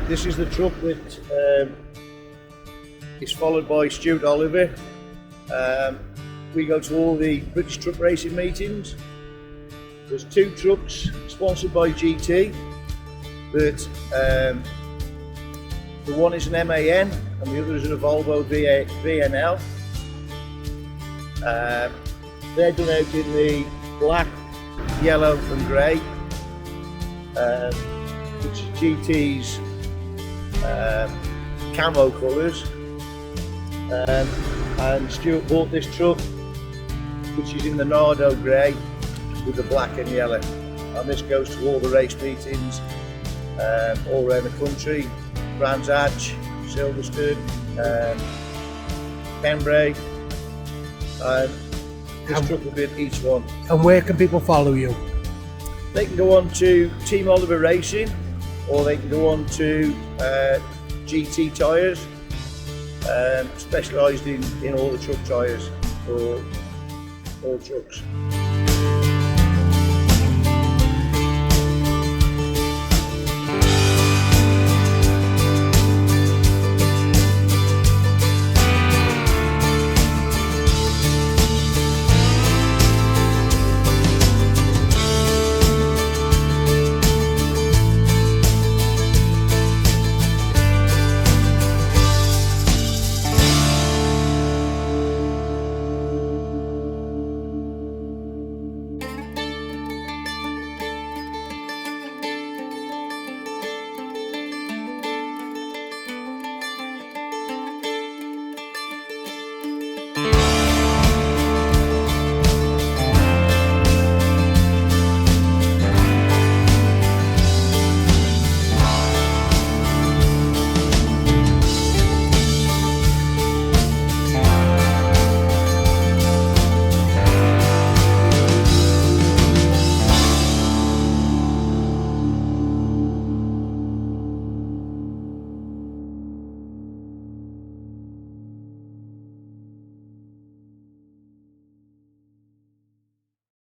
This is the truck that is followed by Stuart Oliver. We go to all the British truck racing meetings. There's two trucks sponsored by GT. The one is an MAN and the other is a Volvo VNL. They're done out in the black, yellow and grey, which is GT's camo colours. And Stuart bought this truck, which is in the Nardo grey with the black and yellow. And this goes to all the race meetings all around the country. Brands Hatch, Silverstone, Pembrey, and this truck will be at each one. And where can people follow you? They can go on to Team Oliver Racing, or they can go on to GT Tyres, specialised in all the truck tyres for all trucks.